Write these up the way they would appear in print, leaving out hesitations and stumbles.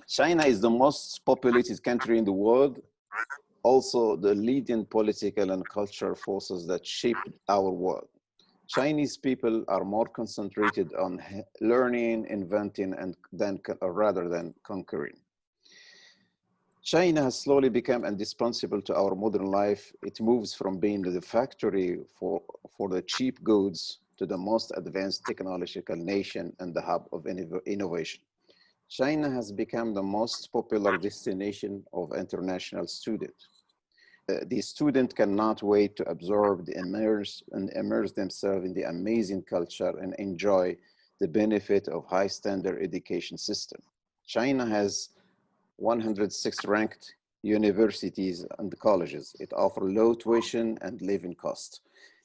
China is the most populated country in the world, also the leading political and cultural forces that shape our world. Chinese people are more concentrated on learning, inventing, and rather than conquering. China has slowly become indispensable to our modern life. It moves from being the factory for the cheap goods to the most advanced technological nation and the hub of innovation. China has become the most popular destination of international students. The student cannot wait to absorb, immerse themselves in the amazing culture and enjoy the benefit of high standard education system. China has 106 ranked universities and colleges. It offers low tuition and living costs,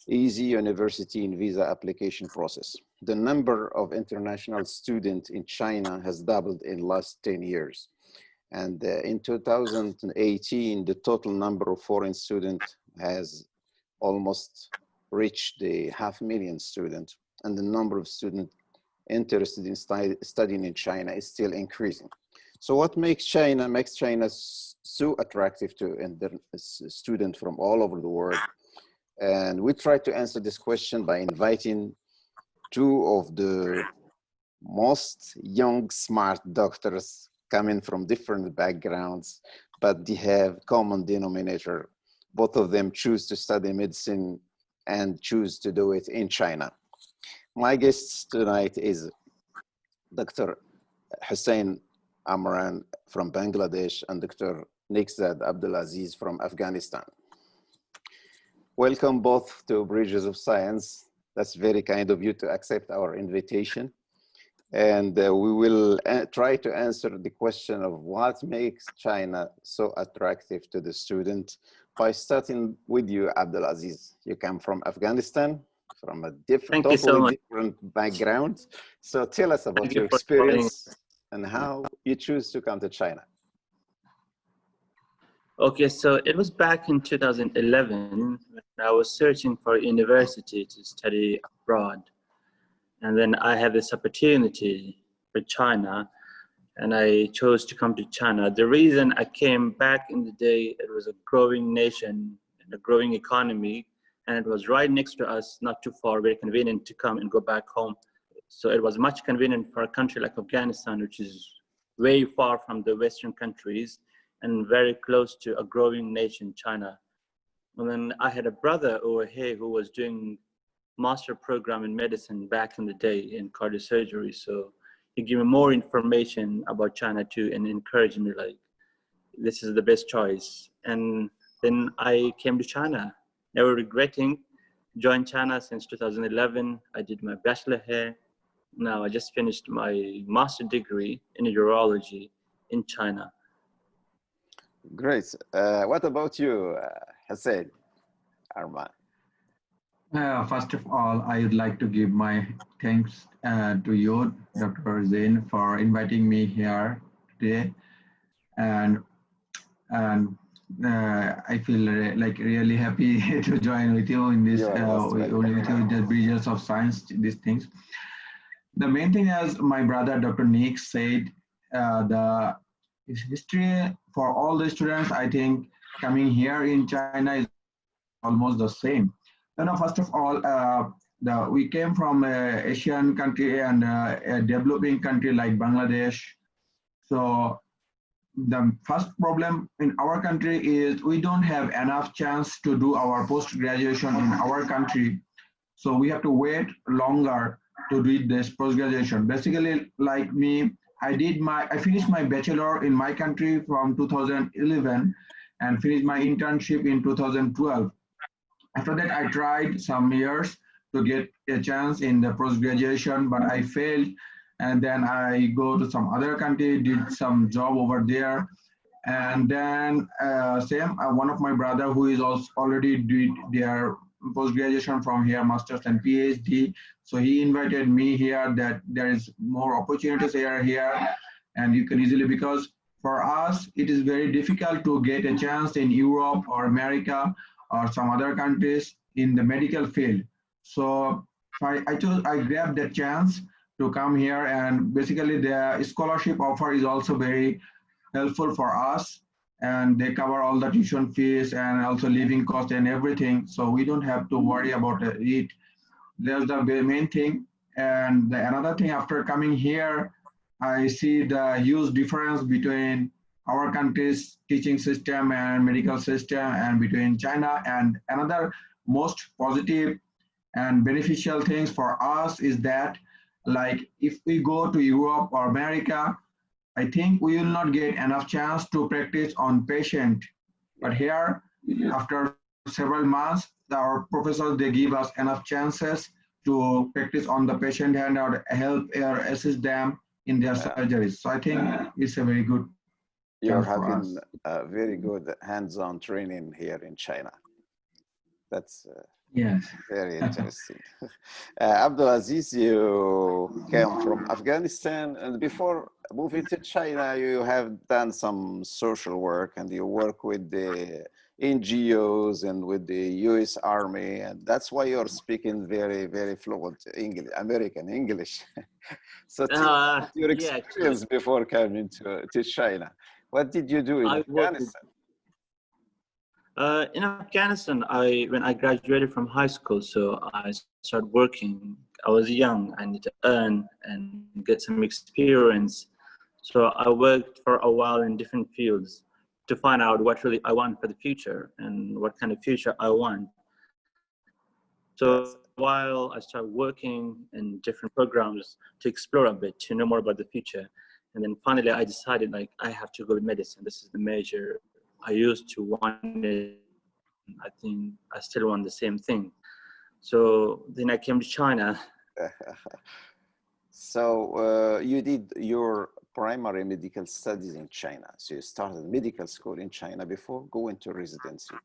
easy university and visa application process. The number of international students in China has doubled in the last 10 years. And in 2018, the total number of foreign students has almost reached the 500,000 students. And the number of students interested in studying in China is still increasing. So what makes China so attractive to students from all over the world? And we try to answer this question by inviting two of the most young, smart doctors coming from different backgrounds, but they have common denominator. Both of them choose to study medicine and choose to do it in China. My guest tonight is Dr. Hussain Arman from Bangladesh and Dr. Nickzad Abdelaziz from Afghanistan. Welcome both to Bridges of Science. That's very kind of you to accept our invitation. And we will try to answer the question of what makes China so attractive to the student by starting with you, Abdelaziz. You come from Afghanistan, from a totally different background. So tell us about your experience and how you choose to come to China. Okay, so it was back in 2011 when I was searching for a university to study abroad. And then I had this opportunity for China, and I chose to come to China. The reason I came back in the day, it was a growing nation and a growing economy, and it was right next to us, not too far, very convenient to come and go back home. So it was much convenient for a country like Afghanistan, which is way far from the Western countries and very close to a growing nation, China. And then I had a brother over here who was doing master program in medicine back in the day in cardiosurgery. So he gave me more information about China too and encouraged me like, this is the best choice. And then I came to China, never regretting, joined China since 2011. I did my bachelor here. Now I just finished my master degree in urology in China. Great. What about you, Hussain Arman? First of all, I would like to give my thanks to you, Dr. Zain, for inviting me here today. And I feel like really happy to join with you in this, with the Bridges of Science, these things. The main thing, as my brother, Dr. Nick said, the history for all the students, I think, coming here in China is almost the same. First of all, we came from an Asian country and a developing country like Bangladesh. So the first problem in our country is we don't have enough chance to do our post-graduation in our country. So we have to wait longer to do this post-graduation. Basically, like me, I finished my bachelor in my country from 2011 and finished my internship in 2012. After that, I tried some years to get a chance in the post-graduation, but I failed. And then I go to some other country, did some job over there. And then one of my brother who is also already did their post-graduation from here, master's and PhD. So he invited me here that there is more opportunities here. And you can easily, because for us, it is very difficult to get a chance in Europe or America or some other countries in the medical field. So I grabbed that chance to come here, and basically the scholarship offer is also very helpful for us, and they cover all the tuition fees and also living cost and everything, so we don't have to worry about it. That's the main thing. And another thing, after coming here, I see the huge difference between our country's teaching system and medical system and between China. And another most positive and beneficial things for us is that, like, if we go to Europe or America, I think we will not get enough chance to practice on patient. But here, after several months, our professors, they give us enough chances to practice on the patient and help or assist them in their surgeries. So I think it's a very good. You're having a very good hands-on training here in China. That's yes, very interesting. Abdelaziz, you came from Afghanistan, and before moving to China, you have done some social work, and you work with the NGOs and with the US Army, and that's why you're speaking very, very fluent English, American English. So tell us your experience before coming to China. What did you do in Afghanistan? In Afghanistan, when I graduated from high school, so I started working. I was young, I needed to earn and get some experience. So I worked for a while in different fields to find out what really I want for the future and what kind of future I want. So while I started working in different programs to explore a bit, to know more about the future. And then finally I decided, like, I have to go with medicine. This is the major I used to want it. I think I still want the same thing. So then I came to China. So you did your primary medical studies in China. So you started medical school in China before going to residency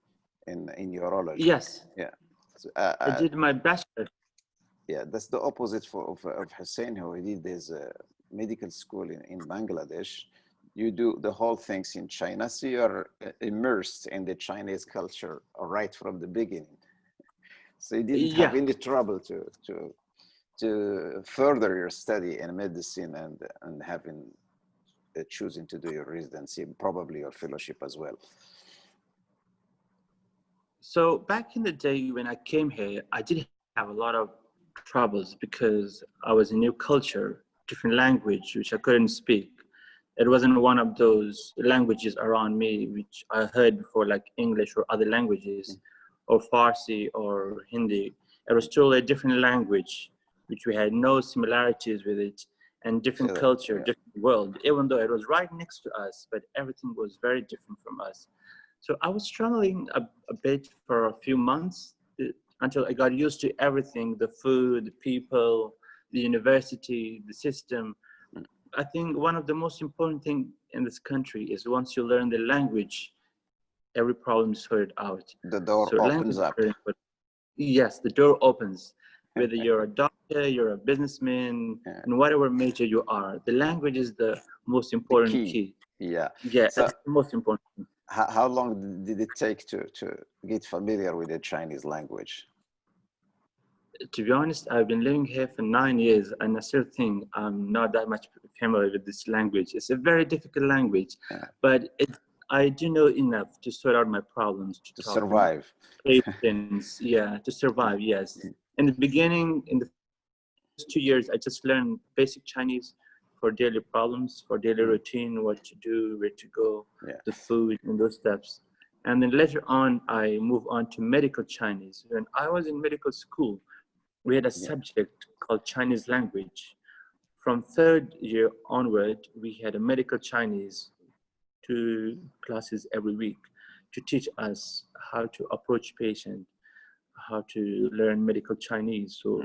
in urology. Yes. Yeah. So, I did my bachelor's. Yeah, that's the opposite of Hussein, who did his medical school in Bangladesh. You do the whole things in China, so you're immersed in the Chinese culture right from the beginning. So you didn't have any trouble to further your study in medicine and having choosing to do your residency, probably your fellowship as well. So back in the day when I came here, I did have a lot of troubles because I was a new culture, different language, which I couldn't speak. It wasn't one of those languages around me, which I heard before, like English or other languages, or Farsi or Hindi. It was totally a different language, which we had no similarities with it, and different culture, different world, even though it was right next to us, but everything was very different from us. So I was struggling a bit for a few months until I got used to everything, the food, the people, the university, the system. I think one of the most important things in this country is once you learn the language, every problem is sorted out. The door opens up. Yes, the door opens. Whether you're a doctor, you're a businessman, and whatever major you are, the language is the most important key. Yeah. Yeah, so, it's the most important. How long did it take to get familiar with the Chinese language? To be honest, I've been living here for 9 years, and I still think I'm not that much familiar with this language. It's a very difficult language, but I do know enough to sort out my problems, to survive. Patients, to survive, yes. In the beginning, in the first 2 years, I just learned basic Chinese for daily problems, for daily routine, what to do, where to go, the food, and those steps. And then later on, I moved on to medical Chinese. When I was in medical school, we had a subject called Chinese language. From 3rd year onward, we had a medical Chinese, 2 classes every week to teach us how to approach patient, how to learn medical Chinese. So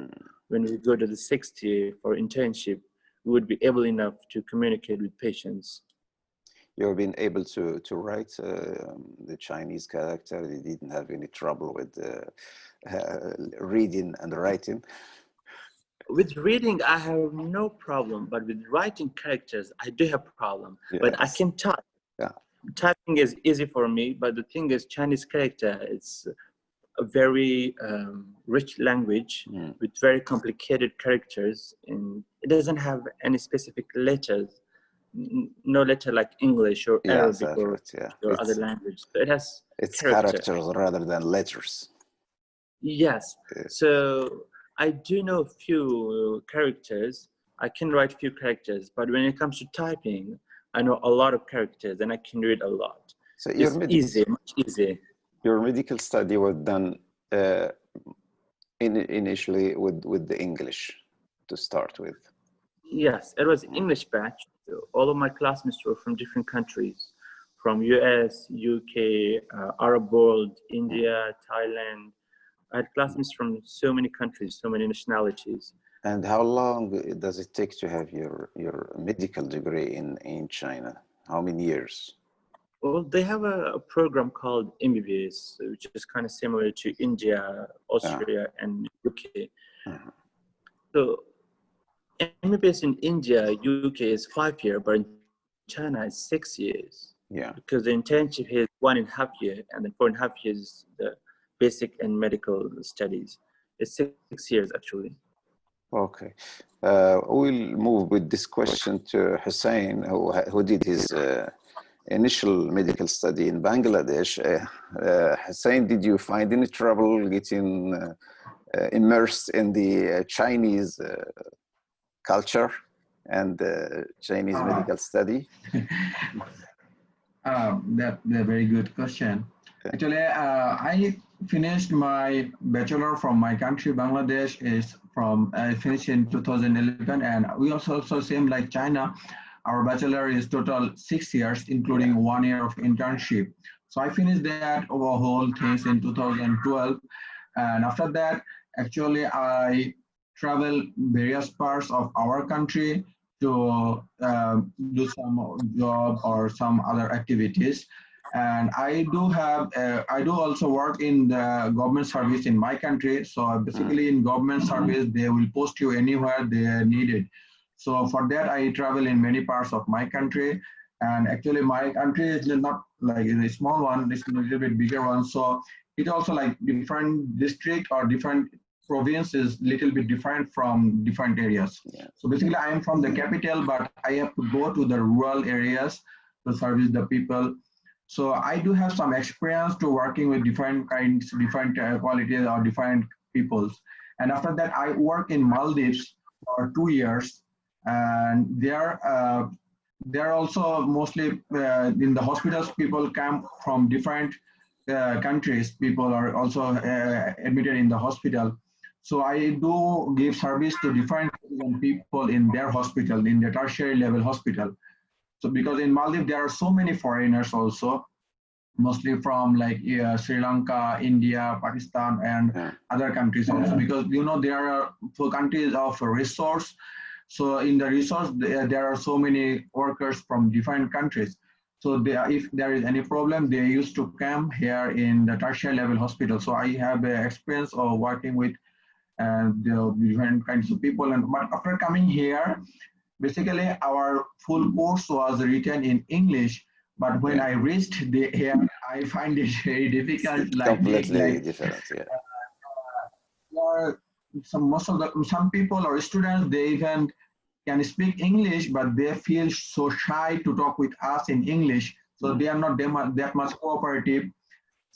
when we go to the 6th year for internship, we would be able enough to communicate with patients. You've been able to write the Chinese character. You didn't have any trouble with reading and writing? With reading, I have no problem, but with writing characters, I do have a problem. But I can type. Typing is easy for me, but the thing is, Chinese character, it's a very rich language with very complicated characters, and it doesn't have any specific letters, no letter like English or Arabic or other languages. So it has characters rather than letters. Yes. So I do know a few characters. I can write few characters, but when it comes to typing, I know a lot of characters and I can read a lot. So it's easy, much easier. Your medical study was done initially with the English to start with. Yes, it was English batch. All of my classmates were from different countries, from US, UK, Arab world, India, Thailand. I had classmates from so many countries, so many nationalities. And how long does it take to have your medical degree in China? How many years? Well, they have a program called MBBS, which is kind of similar to India, Austria, and UK. So MBBS in India, UK is 5 years, but in China it's 6 years. Yeah. Because the internship is 1.5 years, and then 4.5 years the basic and medical studies. It's 6 years actually. Okay. We'll move with this question to Hussain, who did his initial medical study in Bangladesh. Hussain, did you find any trouble getting immersed in the Chinese culture and Chinese medical study? That's a very good question. Actually, I finished my bachelor from my country, Bangladesh. I finished in 2011, and we also same like China. Our bachelor is total 6 years, including 1 year of internship. So I finished that overall things in 2012, and after that, actually, I traveled various parts of our country to do some job or some other activities. And I do also work in the government service in my country. So basically in government service, they will post you anywhere they need it. So for that, I travel in many parts of my country. And actually my country is not like a small one, it's a little bit bigger one. So it also like different district or different provinces, little bit different from different areas. Yeah. So basically I am from the capital, but I have to go to the rural areas to service the people. So I do have some experience to working with different kinds, different qualities or different peoples. And after that, I work in Maldives for 2 years. And they're also mostly in the hospitals, people come from different countries. People are also admitted in the hospital. So I do give service to different people in their hospital, in the tertiary level hospital. So because in Maldives, there are so many foreigners also, mostly from like Sri Lanka, India, Pakistan, and other countries also, because, you know, there are countries of resource. So in the resource, there are so many workers from different countries. So if there is any problem, they used to come here in the tertiary level hospital. So I have experience of working with the different kinds of people. But after coming here, basically our full course was written in English. But when I reached here, I find it very difficult. Completely different, yeah. Some people or students, they even can speak English, but they feel so shy to talk with us in English. So they are not that much cooperative.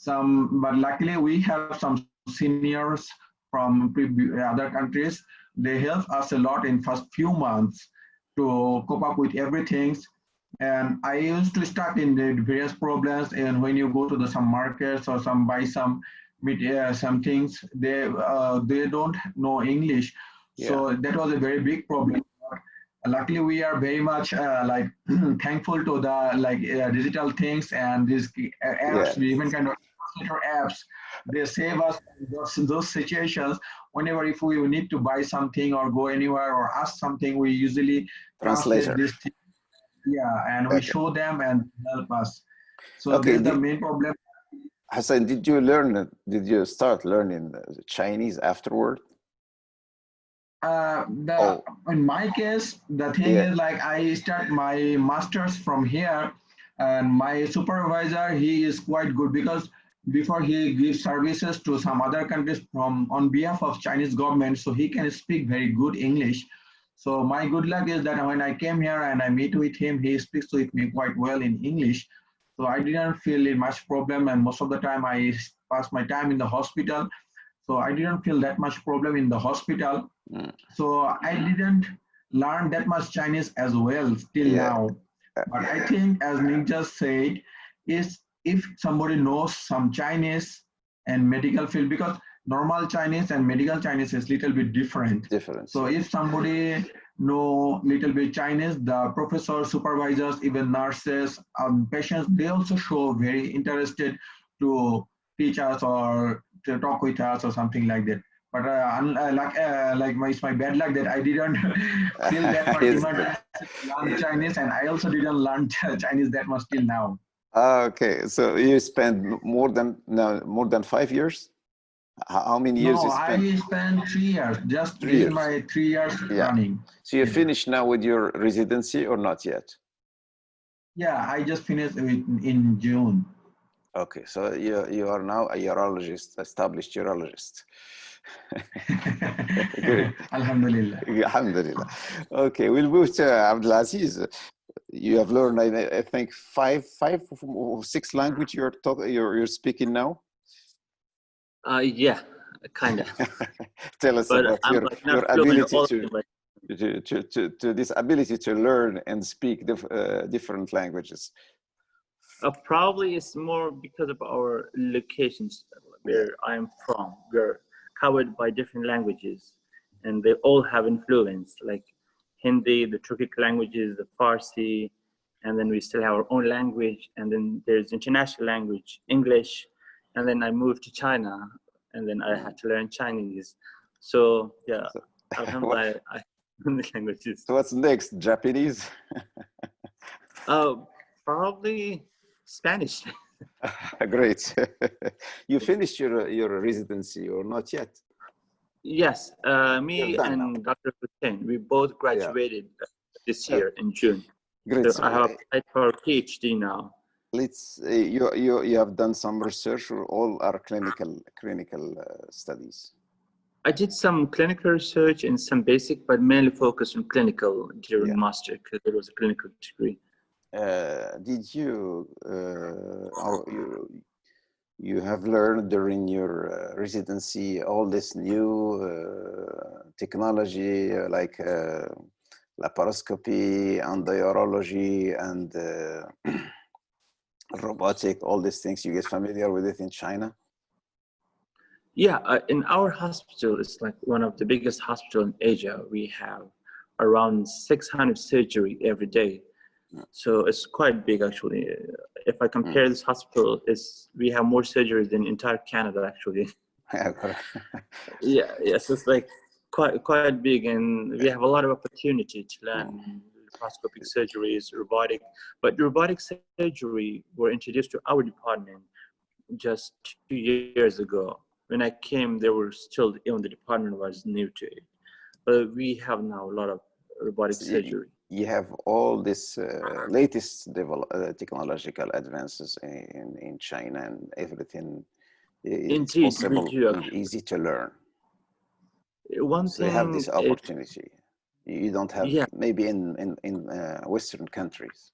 But luckily we have some seniors from other countries. They help us a lot in first few months to cope up with everything. And I used to start in the various problems. And when you go to some markets or buy some things, they don't know English. So that was a very big problem. Luckily, we are very much thankful to the digital things and these apps, even kind of translator apps. They save us in those situations. Whenever if we need to buy something or go anywhere or ask something, we usually translate this thing. Yeah, and we show them and help us. So that's the main problem. Hussain, did you start learning Chinese afterward? In my case, the thing is like I start my master's from here, and my supervisor, he is quite good because before he gives services to some other countries on behalf of Chinese government, so he can speak very good English. So my good luck is that when I came here and I meet with him, he speaks with me quite well in English. So I didn't feel much problem, and most of the time I pass my time in the hospital. So I didn't feel that much problem in the hospital. So I didn't learn that much Chinese as well till now. But I think, as Nick just said, is if somebody knows some Chinese and medical field, because normal Chinese and medical Chinese is little bit different. So if somebody know little bit Chinese, the professors, supervisors, even nurses, patients, they also show very interested to teach us or to talk with us or something like that. But it's my bad luck that I didn't feel that much demand to learn Chinese, and I also didn't learn Chinese that much till now. Okay, so you spent more than 5 years? How many years you spent? I spent 3 years, just in my 3 years running. So you finished now with your residency or not yet? Yeah, I just finished in June. Okay, so you are now a urologist, established urologist. Good. Alhamdulillah. Alhamdulillah. Okay, we'll move to Abdelaziz. You have learned, I think, five or six languages you're speaking now. Yeah, kind of. Tell us about your ability to this ability to learn and speak different languages. Probably it's more because of our locations where I am from. We're covered by different languages, and they all have influence, like Hindi, the Turkic languages, the Farsi, and then we still have our own language, and then there's international language, English, and then I moved to China, and then I had to learn Chinese. So yeah, alhamdulillah, I learn the languages. So what's next? Japanese? Probably Spanish. Great. You finished your residency or not yet? Yes, me and Dr. Hussain, we both graduated this year in June. Great. So I have applied for a PhD now. You have done some research, or all are clinical studies? I did some clinical research and some basic, but mainly focused on clinical during master, because there was a clinical degree. Did you have learned during your residency all this new technology like laparoscopy and urology and robotic, all these things? You get familiar with it in China? Yeah, in our hospital, it's like one of the biggest hospitals in Asia. We have around 600 surgery every day. So it's quite big, actually. If I compare this hospital, we have more surgeries than entire Canada, actually. Yes, it's like quite big, and we have a lot of opportunity to learn laparoscopic surgeries, robotic. But robotic surgery were introduced to our department just 2 years ago. When I came, there were still, even the department was new to it. But we have now a lot of robotic surgery. You have all this latest technological advances in China, and everything is possible and easy to learn. So you have this opportunity. You don't have maybe in Western countries.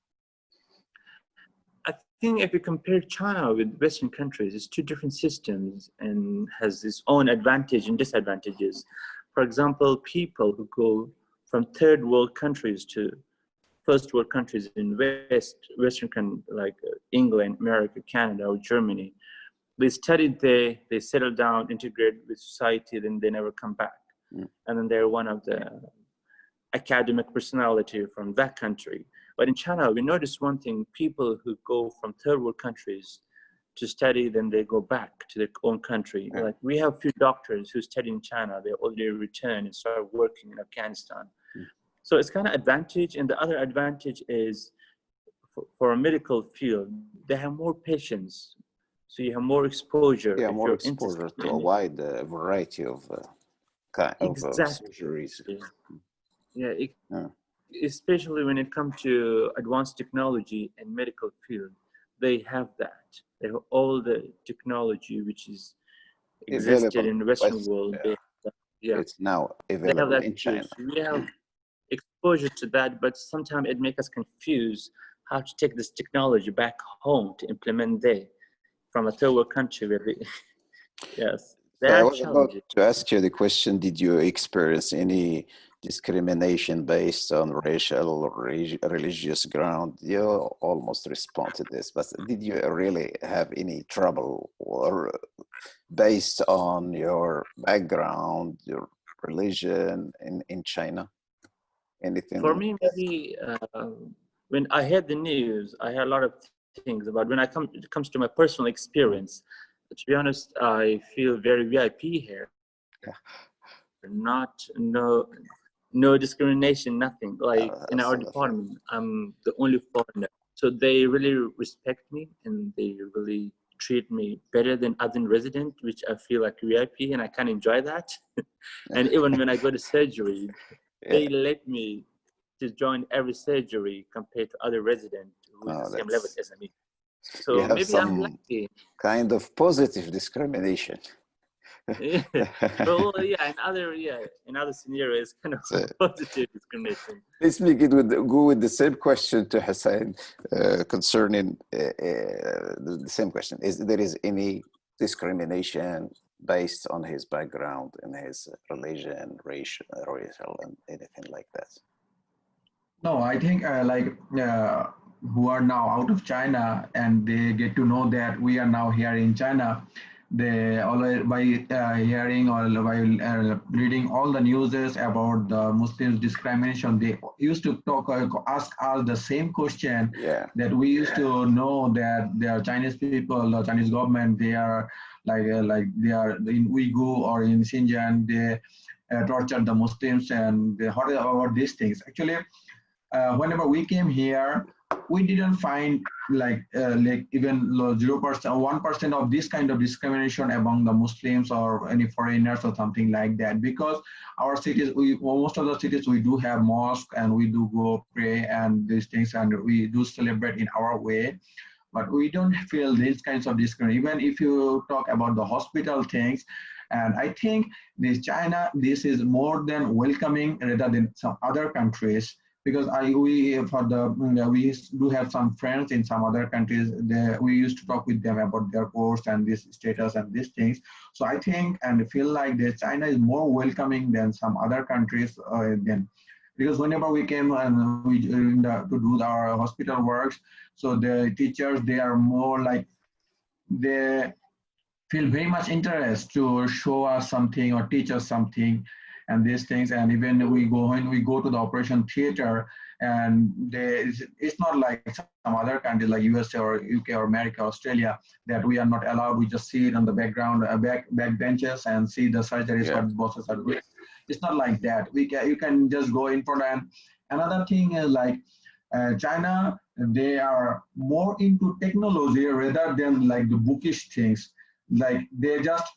I think if you compare China with Western countries, it's two different systems and has its own advantage and disadvantages. For example, people who go from third world countries to first world countries in Western, like England, America, Canada, or Germany, they studied there, they settle down, integrate with society, then they never come back. And then they're one of the academic personality from that country. But in China, we noticed one thing: people who go from third world countries to study, then they go back to their own country. Like we have a few doctors who study in China, they already return and start working in Afghanistan. So it's kind of advantage. And the other advantage is for a medical field, they have more patients. So you have more exposure. Yeah, more exposure to a wide variety of surgeries. Yeah, especially when it comes to advanced technology and medical field. they have that. They have all the technology which is existed Available, in the but Western world. Yeah, it's now they have available that in too. China. So we have exposure to that, but sometimes it makes us confused how to take this technology back home to implement there from a third world country. Really. Yes, So there I are was about challenges. to ask you the question, did you experience any discrimination based on racial or religious ground? You almost responded this, but did you really have any trouble or based on your background, your religion in China? For Anything? me, maybe when I heard the news, I heard a lot of things about when it comes to my personal experience. To be honest, I feel very VIP here. Yeah. No discrimination, nothing. Like in our Absolutely. department, I'm the only foreigner, so they really respect me and they really treat me better than other residents, which I feel like VIP, and I can enjoy that. And even when I go to surgery, Yeah. they let me to join every surgery compared to other residents who is the same level as me. You So have maybe I'm some lucky. kind of positive discrimination. Yeah. Well, yeah, in other scenarios, kind of So, positive discrimination. let's make it go with the same question to Hussein concerning the same question. Is there is any discrimination based on his background and his religion, racial, and anything like that? No, I think who are now out of China and they get to know that we are now here in China, they always by hearing or by reading all the newses about the Muslims discrimination, they used to ask us the same question that we used to know that there are Chinese people, the Chinese government, they are like they are in Uyghur or in Xinjiang, they torture the Muslims and they heard about these things. Actually, whenever we came here, we didn't find like even 0% or 1% of this kind of discrimination among the Muslims or any foreigners or something like that, because our cities, most of the cities, we do have mosque and we do go pray and these things and we do celebrate in our way, but we don't feel these kinds of discrimination. Even if you talk about the hospital things, and I think this China, this is more than welcoming rather than some other countries, because we do have some friends in some other countries. We used to talk with them about their course and this status and these things. So I think and feel like that China is more welcoming than some other countries. Because whenever we came and to do our hospital works, so the teachers, they are more like, they feel very much interest to show us something or teach us something and these things. And even when we go to the operation theater, and it's not like some other countries like USA or UK or America, Australia, that we are not allowed. We just see it on the background, back benches and see the surgeries what bosses are doing. It's not like that. You can just go in front. And another thing is like China, they are more into technology rather than like the bookish things. Like they just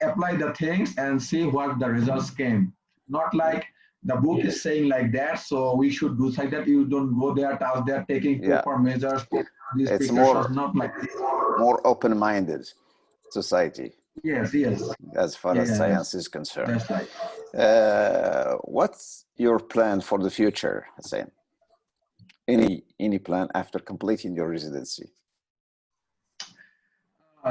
apply the things and see what the results came. Not like the book is saying like that, so we should do like that. You don't go there, task there, taking proper measures. These It's precautions, not like this. more open-minded society. Yes. As far as science is concerned. That's right. What's your plan for the future, Hussein? Any plan after completing your residency?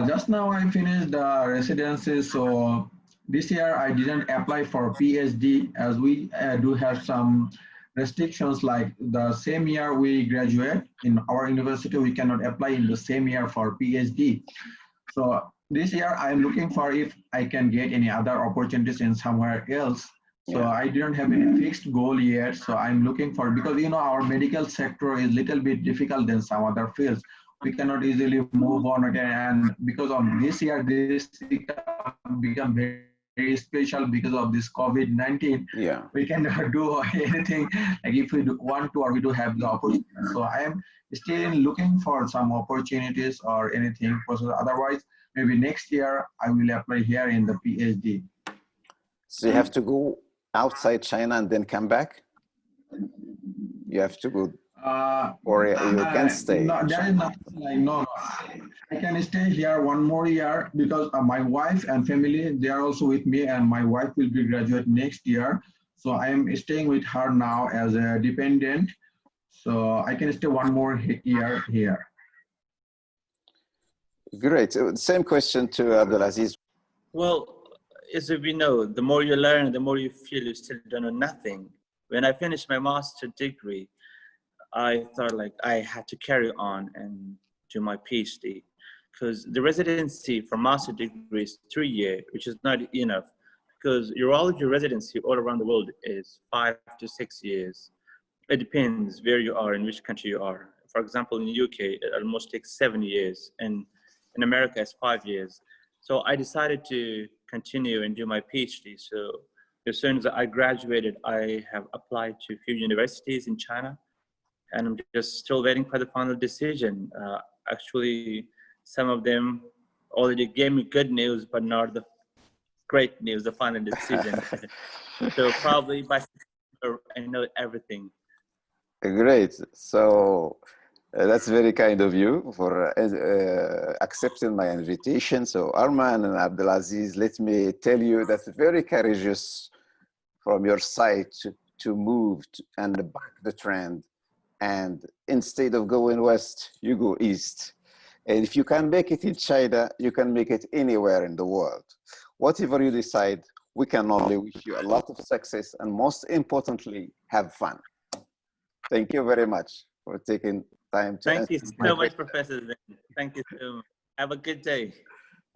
Just now I finished the residency, so this year I didn't apply for PhD, as we do have some restrictions. Like the same year we graduate in our university, we cannot apply in the same year for PhD. So this year I'm looking for if I can get any other opportunities in somewhere else. So I didn't have any fixed goal yet. So I'm looking for, because our medical sector is a little bit difficult than some other fields. We cannot easily move on again. And because of this year, this become very special because of this COVID-19. We cannot do anything like if we want to, or we do have the opportunity. So I am still looking for some opportunities or anything. Otherwise, maybe next year I will apply here in the PhD. So you have to go outside China and then come back? You have to go Or you can stay? No, there is nothing like, no, no. I can stay here one more year because my wife and family, they are also with me, and my wife will be graduate next year. So I am staying with her now as a dependent. So I can stay one more year here. Great. Same question to Abdelaziz. Well, as we know, the more you learn, the more you feel you still don't know nothing. When I finished my master's degree, I thought like I had to carry on and do my PhD, because the residency for master's degree is 3 years, which is not enough, because urology residency all around the world is 5 to 6 years. It depends where you are and which country you are. For example, in the UK, it almost takes 7 years, and in America, it's 5 years. So I decided to continue and do my PhD. So as soon as I graduated, I have applied to a few universities in China, and I'm just still waiting for the final decision. Actually, some of them already gave me good news, but not the great news, the final decision. So probably by September, I know everything. Great. So that's very kind of you for accepting my invitation. So Arman and Abdelaziz, let me tell you that's very courageous from your side to move and back the trend. And instead of going west, you go east. And if you can make it in China, you can make it anywhere in the world. Whatever you decide, we can only wish you a lot of success, and most importantly, have fun. Thank you very much for taking time to Thank you so much, Professor Zain. Thank you so much. Have a good day.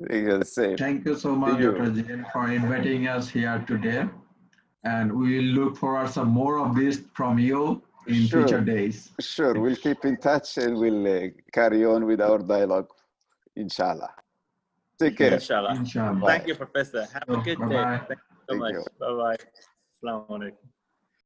Thank you so much, Dr. Zain, for inviting us here today. And we will look forward to some more of this from you in future days. Sure, we'll keep in touch and we'll carry on with our dialogue, inshallah. Take care. Inshallah. Inshallah. Thank you, Professor. Have a good day. Thank you so much. You. Bye-bye. Assalamu alaikum.